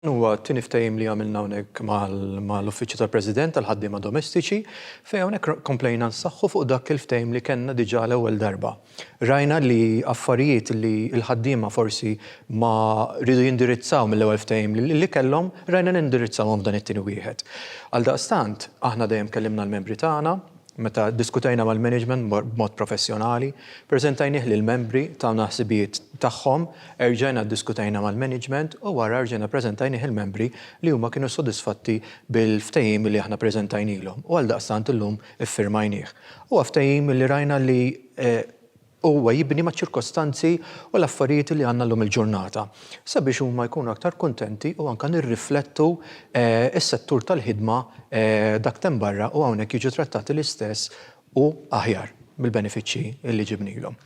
Huwa t-tieni ftehim li għamilna hawnhekk mal-Uffiċċju tal-President tal-ħaddiema domestiċi fejn hawnhekk komplejna nsaħħu fuq dak il-ftehim li kellna diġà l-ewwel darba. Rajna li affarijiet li l-ħaddiema forsi ma rridu jindirizzaw mill-ewwel ftehim li kellhom, rajna nindirizzawhom dan it-tieni wieħed. Għaldaqstant aħna dejjem kellimna l-membri tagħna, meta ddiskutejna mal-management b'mod professjonali, preżentajnieh lill-membri tagħna ħsibijiet tagħhom, erġajna ddiskutejna mal-management u wara rġajna preżentajnieh il-membri li huma kienu sodisfatti bil-ftehim li aħna preżentajnilhom u għaldaqstant illum iffirmajnieh. Huwa ftehim li rajna li huwa jibni maċ-ċirkostanzi u l-affarijiet li għandna llum il-ġurnata sabiex huma jkunu aktar kuntenti u anke nirriflettu s-settur tal-ħidma dak temm barra u hawnhekk jiġu trattati l-istess u aħjar bil-benefiċċji li ġibnilhom.